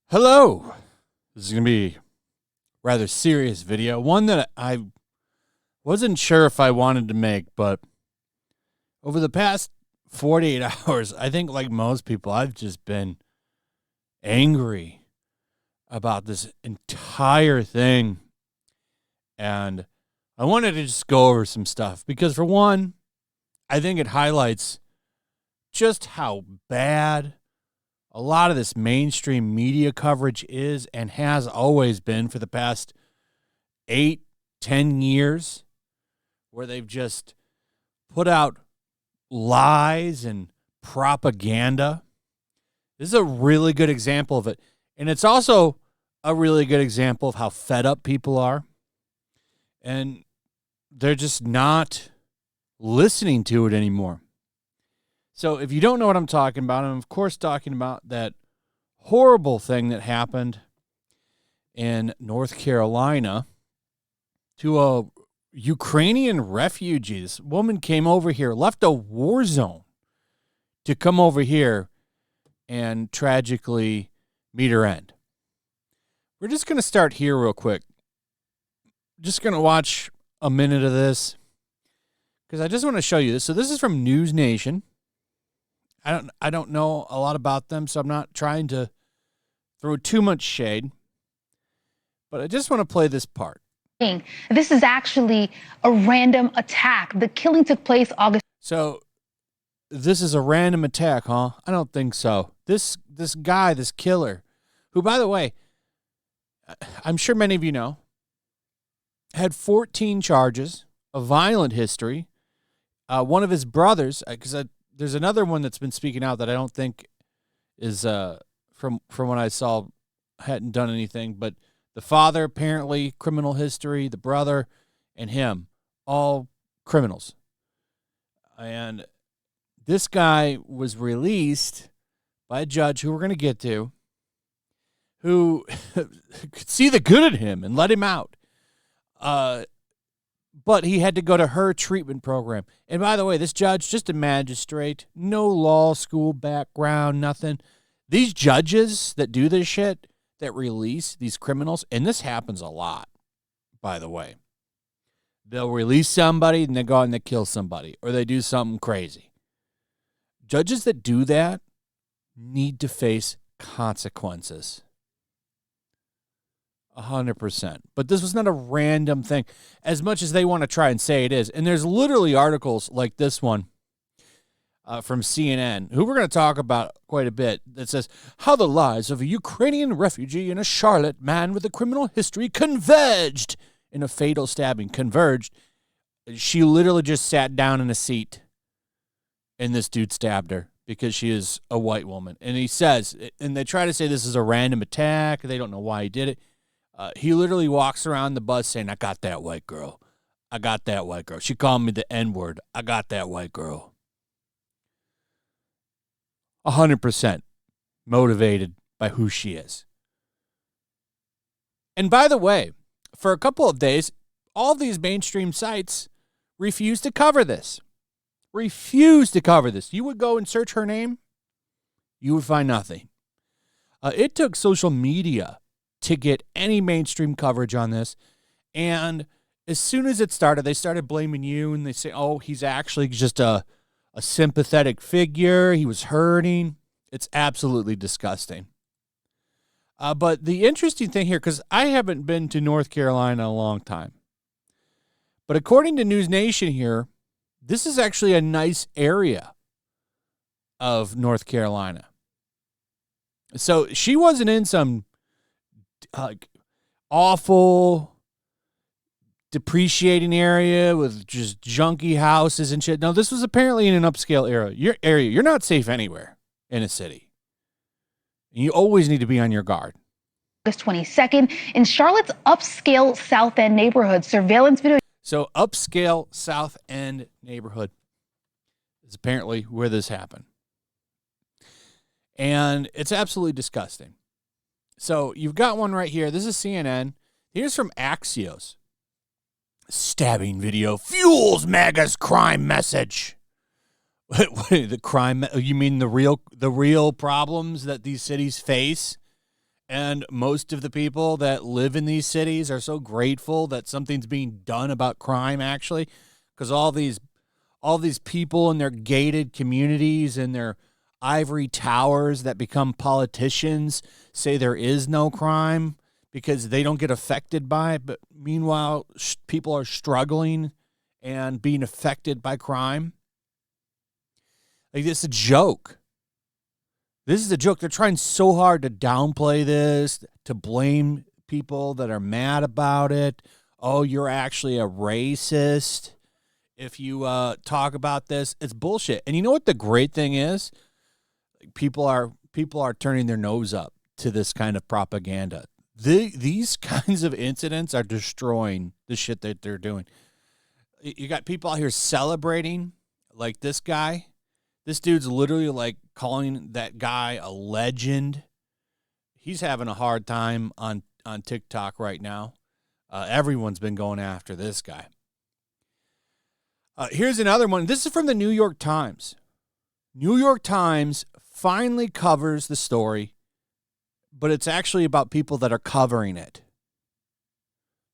Hello. This is going to be a rather serious video. One that I wasn't sure if I wanted to make, but over the past 48 hours, I think like most people, I've just been angry about this entire thing. And I wanted to just go over some stuff because, for one, I think it highlights just how bad a lot of this mainstream media coverage is and has always been for the past 8-10 years, where they've just put out lies and propaganda. This is a really good example of it. And it's also a really good example of how fed up people are. And they're just not listening to it anymore. So if you don't know what I'm talking about, I'm of course talking about that horrible thing that happened in North Carolina to a Ukrainian refugee. This woman came over here, left a war zone to come over here and tragically meet her end. We're just going to start here real quick. Just going to watch a minute of this because I just want to show you this. So this is from News Nation. I don't know a lot about them, so I'm not trying to throw too much shade. But I just want to play this part. This is actually a random attack. The killing took place August. So this is a random attack, huh? I don't think so. This guy, this killer, who, by the way, I'm sure many of you know, had 14 charges, a violent history. One of his brothers, because there's another one that's been speaking out that I don't think is from what I saw hadn't done anything, but the father apparently criminal history, the brother and him all criminals. And this guy was released by a judge who we're going to get to, who could see the good in him and let him out. But he had to go to her treatment program. And by the way, this judge, just a magistrate, no law school background, nothing. These judges that do this shit, that release these criminals, and this happens a lot, by the way. They'll release somebody and they go out and they kill somebody, or they do something crazy. Judges that do that need to face consequences. 100%. But this was not a random thing, as much as they want to try and say it is. And there's literally articles like this one from CNN, who we're going to talk about quite a bit, that says how the lives of a Ukrainian refugee and a Charlotte man with a criminal history converged in a fatal stabbing. Converged. She literally just sat down in a seat and this dude stabbed her because she is a white woman. And he says, and they try to say this is a random attack. They don't know why he did it. He literally walks around the bus saying, I got that white girl. I got that white girl. She called me the N-word. I got that white girl. 100% motivated by who she is. And by the way, for a couple of days, all these mainstream sites refused to cover this. Refused to cover this. You would go and search her name, you would find nothing. It took social media to get any mainstream coverage on this. And as soon as it started, they started blaming you, and they say, oh, he's actually just a sympathetic figure. He was hurting. It's absolutely disgusting. But the interesting thing here, because I haven't been to North Carolina in a long time, but according to News Nation here, this is actually a nice area of North Carolina. So she wasn't in some awful, depreciating area with just junky houses and shit. No, this was apparently in an upscale area. You're not safe anywhere in a city. You always need to be on your guard. August 22nd in Charlotte's upscale South End neighborhood. Surveillance video. So upscale South End neighborhood is apparently where this happened. And it's absolutely disgusting. So you've got one right here. This is CNN. Here's from Axios. Stabbing video fuels MAGA's crime message. Wait, the crime? You mean the real problems that these cities face? And most of the people that live in these cities are so grateful that something's being done about crime, actually, because all these people in their gated communities and their ivory towers that become politicians say there is no crime because they don't get affected by it. But meanwhile, people are struggling and being affected by crime. Like, it's a joke. This is a joke. They're trying so hard to downplay this, to blame people that are mad about it. Oh, you're actually a racist if you talk about this. It's bullshit. And you know what the great thing is? People are turning their nose up to this kind of propaganda. These kinds of incidents are destroying the shit that they're doing. You got people out here celebrating, like this guy. This dude's literally like calling that guy a legend. He's having a hard time on TikTok right now. Everyone's been going after this guy. Here's another one. This is from the New York Times. New York Times finally covers the story, but it's actually about people that are covering it.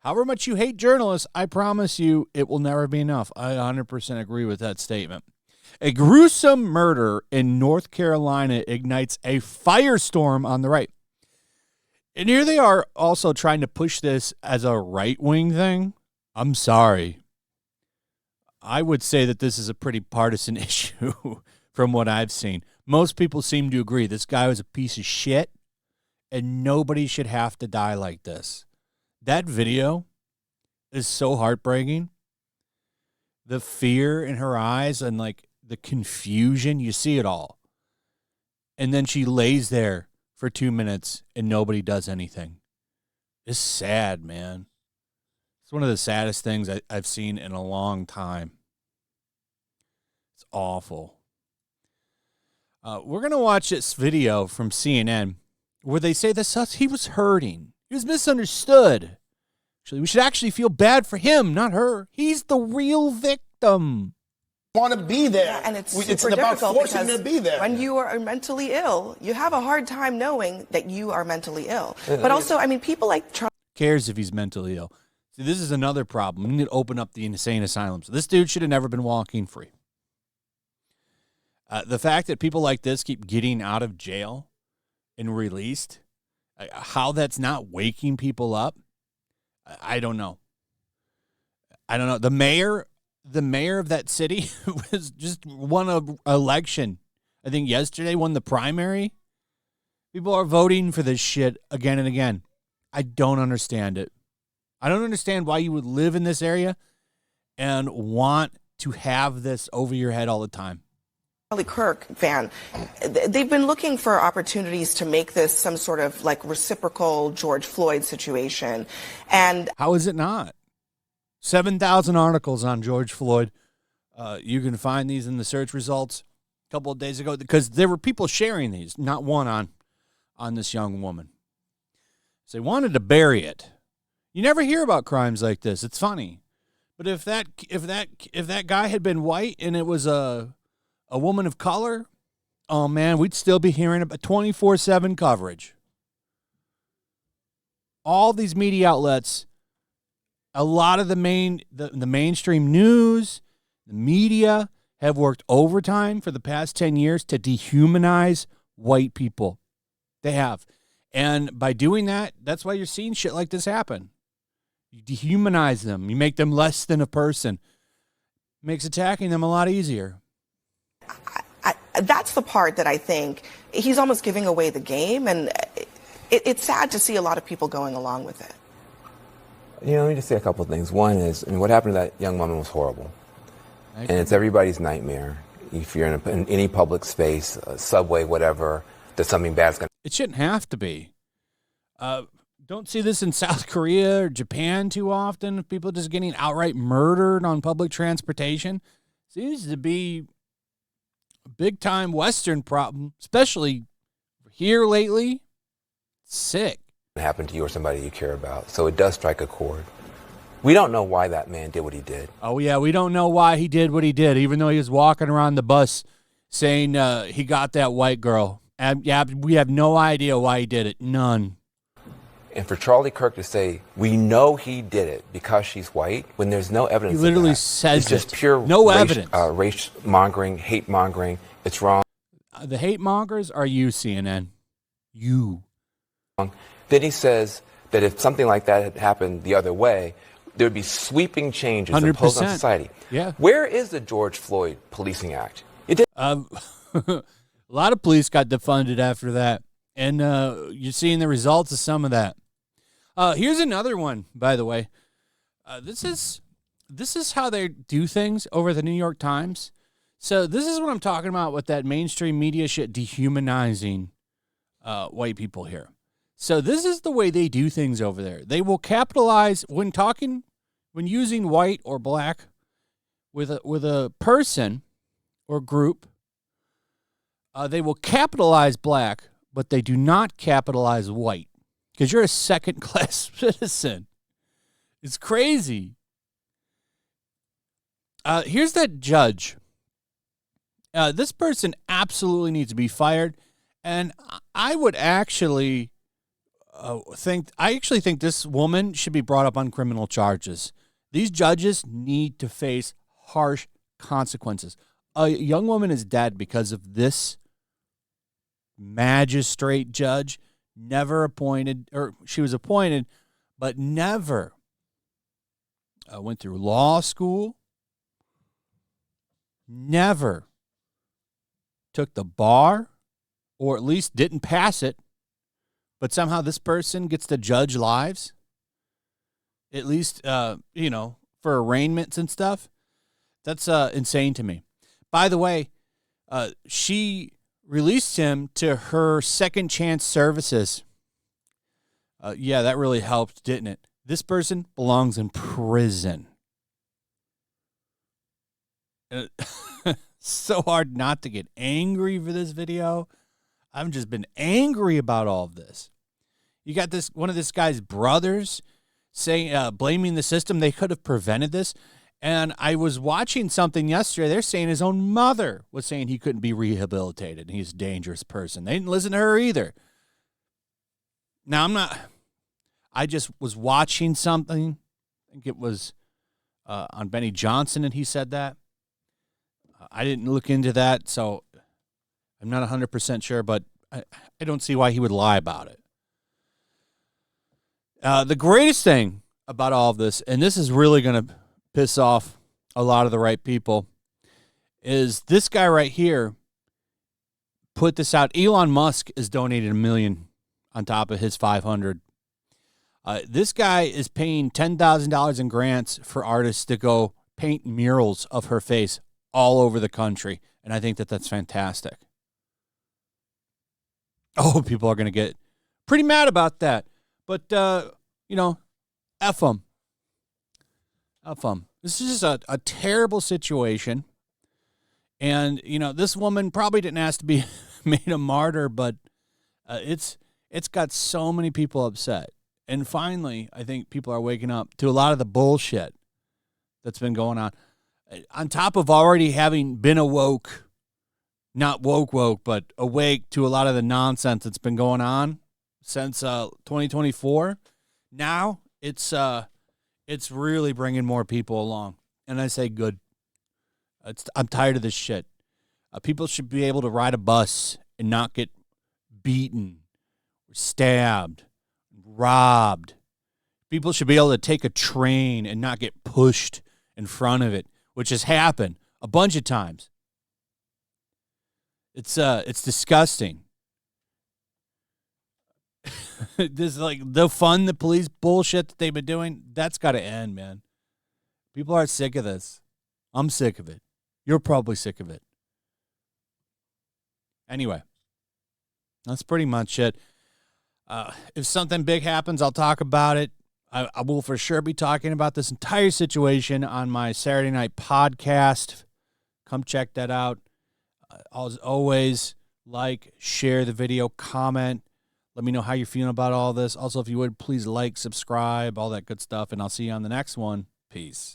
However much you hate journalists, I promise you it will never be enough. I 100% agree with that statement. A gruesome murder in North Carolina ignites a firestorm on the right. And here they are also trying to push this as a right-wing thing. I'm sorry. I would say that this is a pretty partisan issue from what I've seen. Most people seem to agree this guy was a piece of shit and nobody should have to die like this. That video is so heartbreaking. The fear in her eyes and like the confusion, you see it all. And then she lays there for 2 minutes and nobody does anything. It's sad, man. It's one of the saddest things I've seen in a long time. It's awful. We're going to watch this video from CNN where they say that he was hurting. He was misunderstood. Actually, we should actually feel bad for him, not her. He's the real victim. Want to be there. Yeah, and it's about forcing them to be there. When you are mentally ill, you have a hard time knowing that you are mentally ill. But also, I mean, people like Trump cares if he's mentally ill. See, this is another problem. We need to open up the insane asylums. This dude should have never been walking free. The fact that people like this keep getting out of jail and released, how that's not waking people up, I don't know. I don't know. The mayor of that city was just won an election. I think yesterday won the primary. People are voting for this shit again and again. I don't understand it. I don't understand why you would live in this area and want to have this over your head all the time. Charlie Kirk fan, they've been looking for opportunities to make this some sort of like reciprocal George Floyd situation. And how is it not? 7,000 articles on George Floyd. You can find these in the search results a couple of days ago because there were people sharing these, not one on this young woman. So they wanted to bury it. You never hear about crimes like this. It's funny. But if that guy had been white and it was a woman of color, oh man, we'd still be hearing about 24/7 coverage. All these media outlets, a lot of the mainstream news, the media have worked overtime for the past 10 years to dehumanize white people. They have. And by doing that, that's why you're seeing shit like this happen. You dehumanize them. You make them less than a person. Makes attacking them a lot easier. That's the part that I think he's almost giving away the game, and it's sad to see a lot of people going along with it. You know, let me just say a couple of things. One is, I mean, what happened to that young woman was horrible. And it's everybody's nightmare. If you're in any public space, subway, whatever, that something bad's going to... It shouldn't have to be. Don't see this in South Korea or Japan too often. People just getting outright murdered on public transportation. Seems to be a big-time Western problem, especially here lately. Sick. happen to you or somebody you care about. So it does strike a chord. We don't know why that man did what he did. Oh, yeah, we don't know why he did what he did, even though he was walking around the bus saying he got that white girl. And, yeah, we have no idea why he did it. None. And for Charlie Kirk to say, we know he did it because she's white, when there's no evidence He literally of that, says it's just it. pure No evidence. Race mongering, hate mongering. It's wrong. The hate mongers are you, CNN. You. Then he says that if something like that had happened the other way, there would be sweeping changes imposed on society. Yeah. Where is the George Floyd Policing Act? It did. A lot of police got defunded after that, and you're seeing the results of some of that. Here's another one, by the way. This is how they do things over the New York Times. So this is what I'm talking about with that mainstream media shit dehumanizing white people here. So this is the way they do things over there. They will capitalize when using white or black with a person or group. They will capitalize black, but they do not capitalize white because you're a second-class citizen. It's crazy. Here's that judge. This person absolutely needs to be fired, and I would actually think this woman should be brought up on criminal charges. These judges need to face harsh consequences. A young woman is dead because of this magistrate judge, never appointed, or she was appointed, but never went through law school, never took the bar, or at least didn't pass it, but somehow this person gets to judge lives, at least, for arraignments and stuff. That's insane to me. By the way, she released him to her second chance services. Yeah, that really helped, didn't it? This person belongs in prison. So hard not to get angry for this video. I've just been angry about all of this. You got one of this guy's brothers saying, blaming the system. They could have prevented this. And I was watching something yesterday. They're saying his own mother was saying he couldn't be rehabilitated. He's a dangerous person. They didn't listen to her either. Now, I just was watching something. I think it was on Benny Johnson, and he said that. I didn't look into that, so I'm not 100% sure, but I don't see why he would lie about it. The greatest thing about all of this, and this is really going to piss off a lot of the right people, is this guy right here put this out. Elon Musk is donating $1 million on top of his 500. This guy is paying $10,000 in grants for artists to go paint murals of her face all over the country, and I think that that's fantastic. Oh, people are going to get pretty mad about that, but, F them. F them. This is just a terrible situation, and, this woman probably didn't ask to be made a martyr, but it's got so many people upset, and finally, I think people are waking up to a lot of the bullshit that's been going on. On top of already having been not woke, but awake to a lot of the nonsense that's been going on since 2024, now it's really bringing more people along. And I say good. I'm tired of this shit. People should be able to ride a bus and not get beaten, stabbed, robbed. People should be able to take a train and not get pushed in front of it, which has happened a bunch of times. It's disgusting. This the police bullshit that they've been doing, that's got to end, man. People are sick of this. I'm sick of it. You're probably sick of it. Anyway, that's pretty much it. If something big happens, I'll talk about it. I will for sure be talking about this entire situation on my Saturday night podcast. Come check that out. As always, share the video, comment, Let me know how you're feeling about all this. Also, if you would, please like, subscribe, all that good stuff, and I'll see you on the next one. Peace.